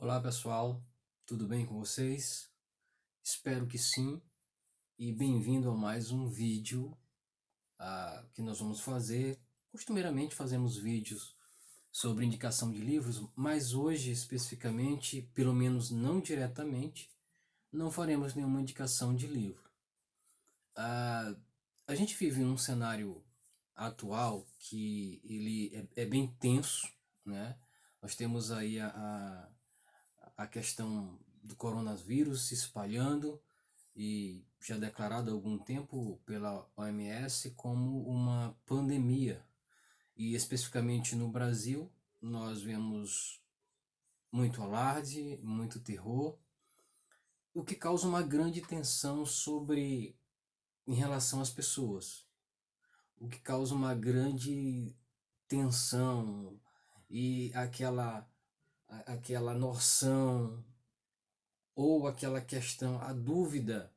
Olá pessoal, tudo bem com vocês? Espero que sim, e bem-vindo a mais um vídeo que nós vamos fazer. Costumeiramente fazemos vídeos sobre indicação de livros, mas hoje especificamente, pelo menos não diretamente, não faremos nenhuma indicação de livro. Ah, a gente vive num cenário atual que ele é bem tenso, né? Nós temos aí a questão do coronavírus se espalhando e já declarado há algum tempo pela OMS como uma pandemia. E especificamente no Brasil, nós vemos muito alarde, muito terror, o que causa uma grande tensão sobre em relação às pessoas, o que causa uma grande tensão e aquela noção ou aquela questão, a dúvida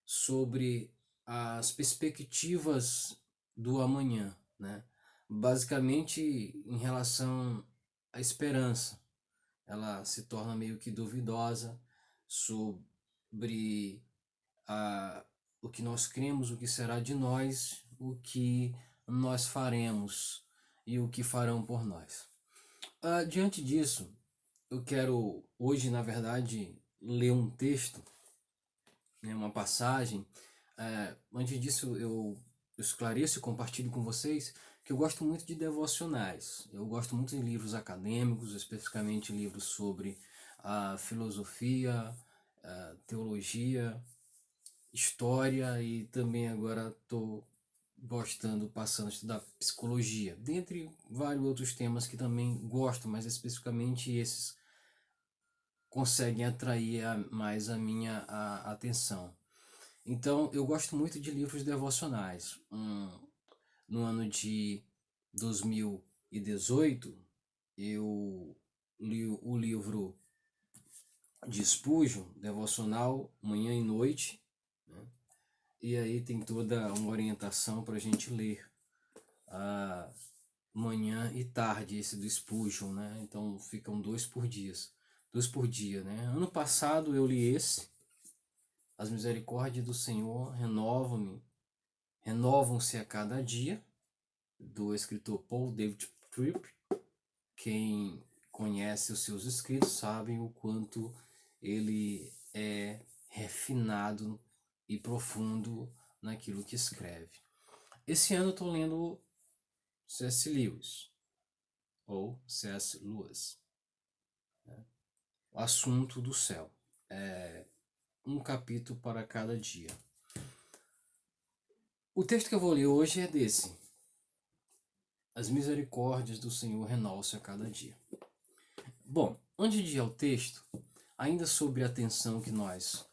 sobre as perspectivas do amanhã, né? Basicamente, em relação à esperança, ela se torna meio que duvidosa sobre a, o que nós cremos, o que será de nós, o que nós faremos e o que farão por nós. Diante disso, eu quero hoje, na verdade, ler um texto, né, uma passagem. Antes disso, eu esclareço e compartilho com vocês que eu gosto muito de devocionais. Eu gosto muito de livros acadêmicos, especificamente livros sobre a filosofia, a teologia, história e também agora estou gostando, passando a estudar psicologia, dentre vários outros temas que também gosto, mas especificamente esses conseguem atrair mais a minha atenção. Então, eu gosto muito de livros devocionais. No ano de 2018, eu li o livro de Spurgeon, Devocional Manhã e Noite, né? E aí tem toda uma orientação para a gente ler a manhã e tarde, esse do Spurgeon, né? Então ficam dois por dia, né? Ano passado eu li esse, As Misericórdias do Senhor renovam-se a cada dia, do escritor Paul David Tripp. Quem conhece os seus escritos sabe o quanto ele é refinado e profundo naquilo que escreve. Esse ano eu estou lendo C.S. Lewis, ou C.S. Lewis, né? O Assunto do Céu. Um capítulo para cada dia. O texto que eu vou ler hoje é desse. As misericórdias do Senhor renovam-se a cada dia. Bom, antes de ir ao texto, ainda sobre a tensão que nós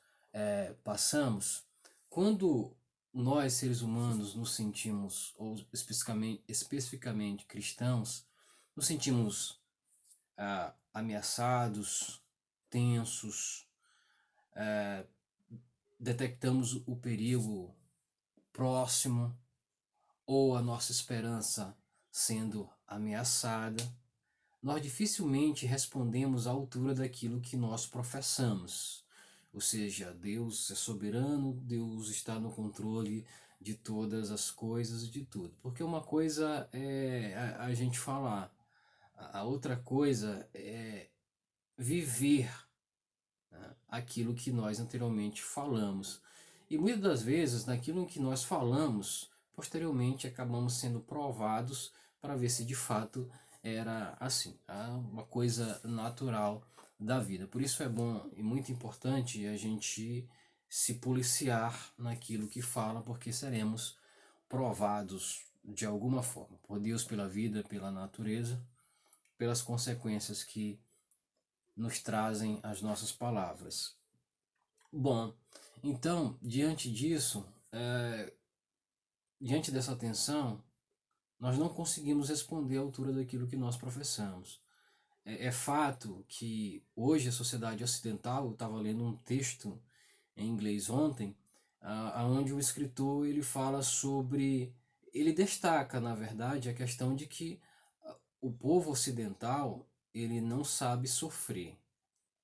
passamos, quando nós, seres humanos, nos sentimos, ou especificamente cristãos, nos sentimos ameaçados, tensos, detectamos o perigo próximo ou a nossa esperança sendo ameaçada, nós dificilmente respondemos à altura daquilo que nós professamos. Ou seja, Deus é soberano, Deus está no controle de todas as coisas e de tudo. Porque uma coisa é a gente falar, a outra coisa é viver, né, aquilo que nós anteriormente falamos. E muitas das vezes, naquilo que nós falamos, posteriormente acabamos sendo provados para ver se de fato era assim, uma coisa natural da vida. Por isso é bom e muito importante a gente se policiar naquilo que fala, porque seremos provados de alguma forma, por Deus, pela vida, pela natureza, pelas consequências que nos trazem as nossas palavras. Bom, então, diante disso, diante dessa tensão, nós não conseguimos responder à altura daquilo que nós professamos. É fato que hoje a sociedade ocidental, eu estava lendo um texto em inglês ontem, onde o escritor ele fala sobre, ele destaca, na verdade, a questão de que o povo ocidental ele não sabe sofrer.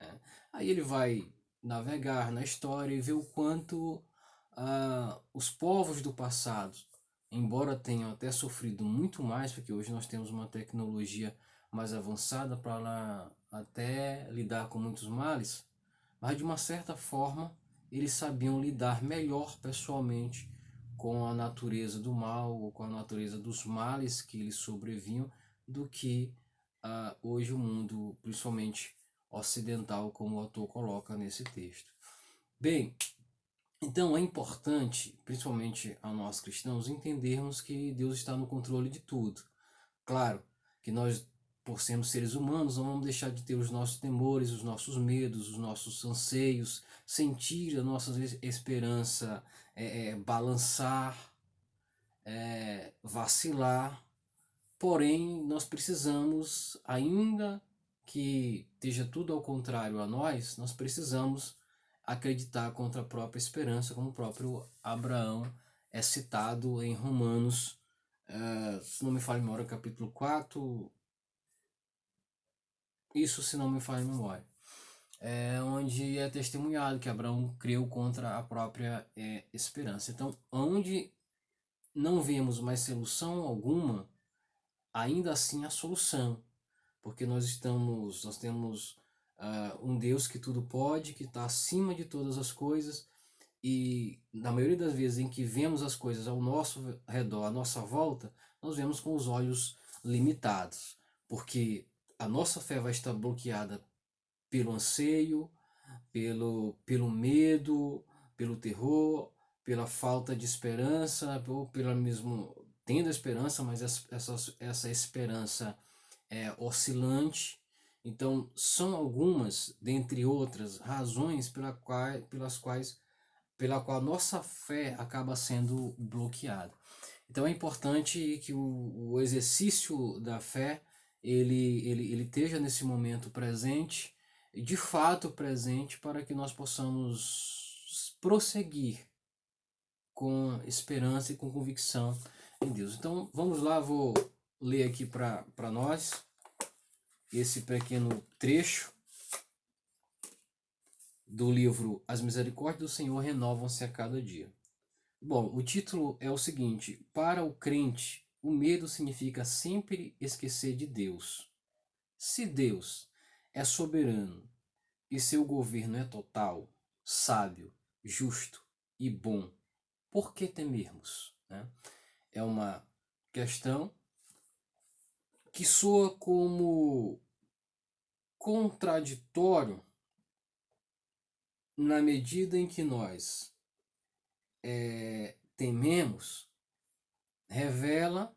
né? Aí ele vai navegar na história e ver o quanto os povos do passado, embora tenham até sofrido muito mais, porque hoje nós temos uma tecnologia mais avançada para até lidar com muitos males, mas de uma certa forma eles sabiam lidar melhor pessoalmente com a natureza do mal ou com a natureza dos males que lhes sobrevinham do que hoje o mundo, principalmente ocidental, como o autor coloca nesse texto. Bem, então é importante, principalmente a nós cristãos, entendermos que Deus está no controle de tudo. Claro que nós, por sermos seres humanos, não vamos deixar de ter os nossos temores, os nossos medos, os nossos anseios, sentir a nossa esperança balançar, vacilar. Porém, nós precisamos, ainda que esteja tudo ao contrário a nós precisamos acreditar contra a própria esperança, como o próprio Abraão é citado em Romanos, se não me falha a memória, capítulo 4, isso se não me falha a memória, onde é testemunhado que Abraão creu contra a própria esperança. Então, onde não vemos mais solução alguma, ainda assim a solução, porque nós temos um Deus que tudo pode, que está acima de todas as coisas, e na maioria das vezes em que vemos as coisas ao nosso redor, à nossa volta, nós vemos com os olhos limitados, porque a nossa fé vai estar bloqueada pelo anseio, pelo medo, pelo terror, pela falta de esperança, ou pela mesmo tendo esperança, mas essa esperança é oscilante. Então, são algumas, dentre outras, razões pela qual nossa fé acaba sendo bloqueada. Então, é importante que o exercício da fé ele esteja nesse momento presente, de fato presente, para que nós possamos prosseguir com esperança e com convicção em Deus. Então, vamos lá, vou ler aqui para nós esse pequeno trecho do livro As Misericórdias do Senhor Renovam-se a Cada Dia. Bom, o título é o seguinte: para o crente, o medo significa sempre esquecer de Deus. Se Deus é soberano e seu governo é total, sábio, justo e bom, por que temermos? Né? É uma questão que soa como contraditório na medida em que nós tememos, revela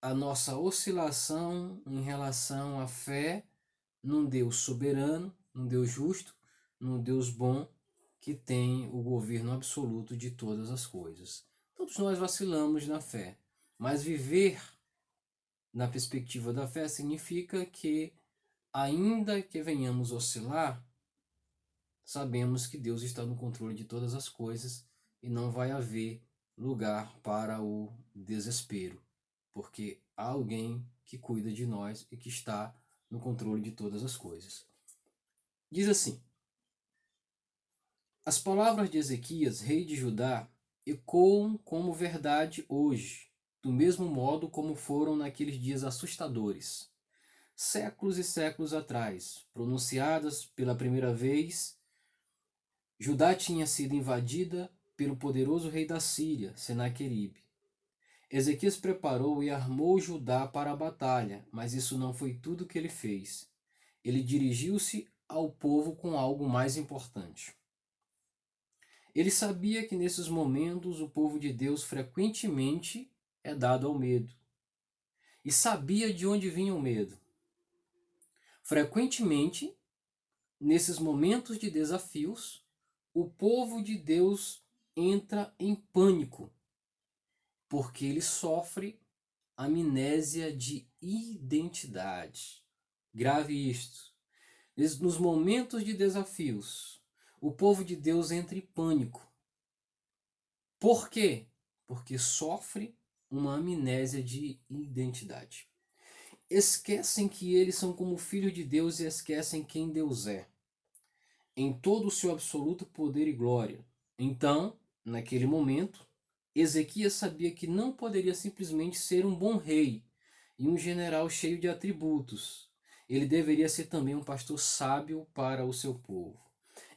a nossa oscilação em relação à fé num Deus soberano, num Deus justo, num Deus bom, que tem o governo absoluto de todas as coisas. Todos nós vacilamos na fé, mas viver na perspectiva da fé significa que, ainda que venhamos oscilar, sabemos que Deus está no controle de todas as coisas e não vai haver lugar para o desespero, porque há alguém que cuida de nós e que está no controle de todas as coisas. Diz assim: as palavras de Ezequias, rei de Judá, ecoam como verdade hoje, do mesmo modo como foram naqueles dias assustadores, séculos e séculos atrás, pronunciadas pela primeira vez. Judá tinha sido invadida pelo poderoso rei da Síria, Senaqueribe. Ezequias preparou e armou Judá para a batalha, mas isso não foi tudo que ele fez. Ele dirigiu-se ao povo com algo mais importante. Ele sabia que nesses momentos o povo de Deus frequentemente é dado ao medo. E sabia de onde vinha o medo. Frequentemente, nesses momentos de desafios, o povo de Deus entra em pânico, porque ele sofre amnésia de identidade. Grave isto. Nos momentos de desafios, o povo de Deus entra em pânico. Por quê? Porque sofre uma amnésia de identidade. esquecem que eles são como filhos de Deus e esquecem quem Deus é, em todo o seu absoluto poder e glória. Então, naquele momento, Ezequias sabia que não poderia simplesmente ser um bom rei e um general cheio de atributos. Ele deveria ser também um pastor sábio para o seu povo.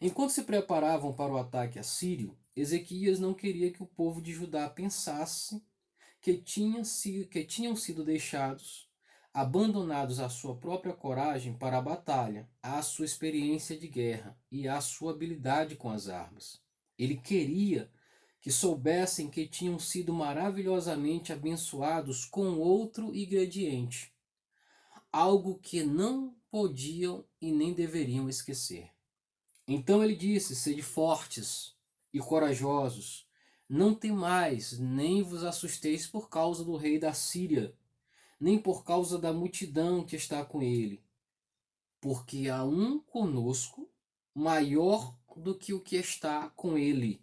Enquanto se preparavam para o ataque assírio, Ezequias não queria que o povo de Judá pensasse que tinham sido deixados, abandonados à sua própria coragem para a batalha, à sua experiência de guerra e à sua habilidade com as armas. Ele queria que soubessem que tinham sido maravilhosamente abençoados com outro ingrediente, algo que não podiam e nem deveriam esquecer. Então ele disse: sede fortes e corajosos, não temais, nem vos assusteis por causa do rei da Síria, nem por causa da multidão que está com ele, porque há um conosco maior do que o que está com ele.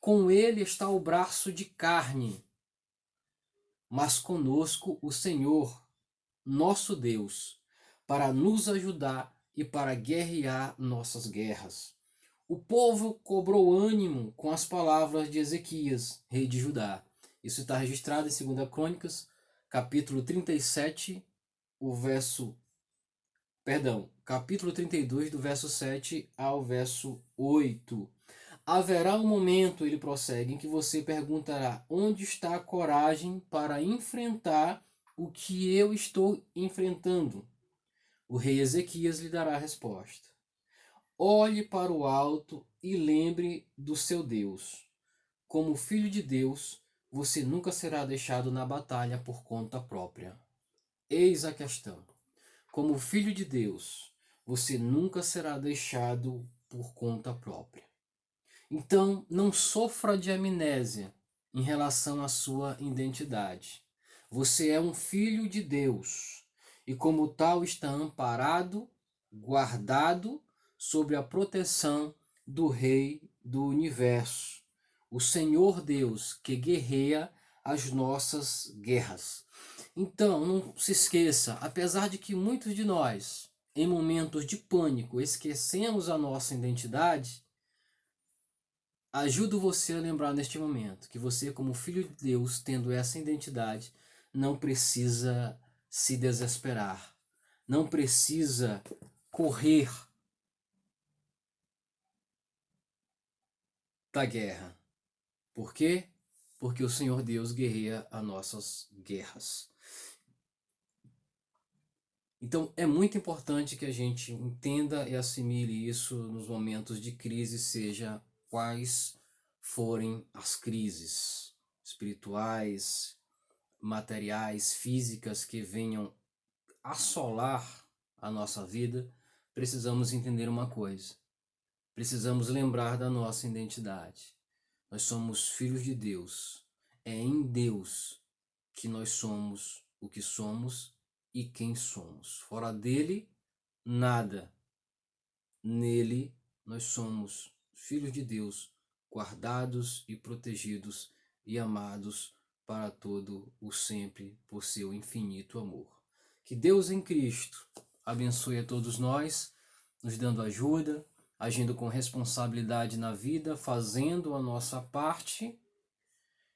Com ele está o braço de carne, mas conosco o Senhor, nosso Deus, para nos ajudar e para guerrear nossas guerras. O povo cobrou ânimo com as palavras de Ezequias, rei de Judá. Isso está registrado em 2 Crônicas, capítulo 37, capítulo 32, do verso 7 ao verso 8. Haverá um momento, ele prossegue, em que você perguntará: onde está a coragem para enfrentar o que eu estou enfrentando? O rei Ezequias lhe dará a resposta: olhe para o alto e lembre do seu Deus. Como filho de Deus, você nunca será deixado na batalha por conta própria. Eis a questão. Como filho de Deus, você nunca será deixado por conta própria. Então, não sofra de amnésia em relação à sua identidade. Você é um filho de Deus e, como tal, está amparado, guardado sob a proteção do Rei do Universo, o Senhor Deus que guerreia as nossas guerras. Então, não se esqueça, apesar de que muitos de nós, em momentos de pânico, esquecemos a nossa identidade, ajudo você a lembrar neste momento que você, como filho de Deus, tendo essa identidade, não precisa se desesperar, não precisa correr da guerra. Por quê? Porque o Senhor Deus guerreia as nossas guerras. Então é muito importante que a gente entenda e assimile isso nos momentos de crise, seja quais forem as crises espirituais, materiais, físicas que venham assolar a nossa vida. Precisamos entender uma coisa: precisamos lembrar da nossa identidade. Nós somos filhos de Deus. É em Deus que nós somos o que somos e quem somos. Fora dele, nada. Nele, nós somos filhos de Deus, guardados e protegidos e amados para todo o sempre por seu infinito amor. Que Deus em Cristo abençoe a todos nós, nos dando ajuda, agindo com responsabilidade na vida, fazendo a nossa parte,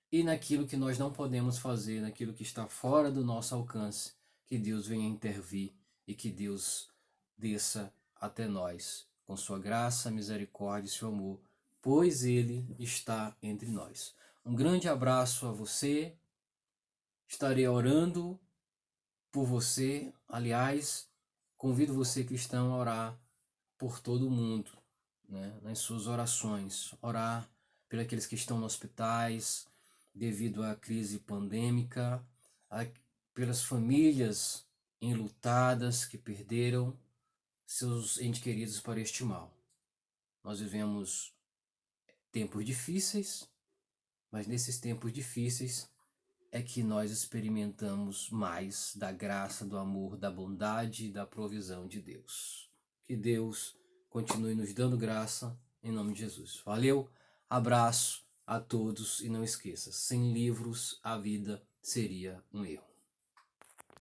e naquilo que nós não podemos fazer, naquilo que está fora do nosso alcance, que Deus venha intervir e que Deus desça até nós com sua graça, misericórdia e seu amor, pois Ele está entre nós. Um grande abraço a você. Estarei orando por você. Aliás, convido você, cristão, a orar por todo mundo, né? Nas suas orações. Orar por aqueles que estão nos hospitais devido à crise pandêmica, pelas famílias enlutadas que perderam seus entes queridos para este mal. Nós vivemos tempos difíceis, mas nesses tempos difíceis é que nós experimentamos mais da graça, do amor, da bondade e da provisão de Deus. Que Deus continue nos dando graça em nome de Jesus. Valeu, abraço a todos e não esqueça, sem livros a vida seria um erro.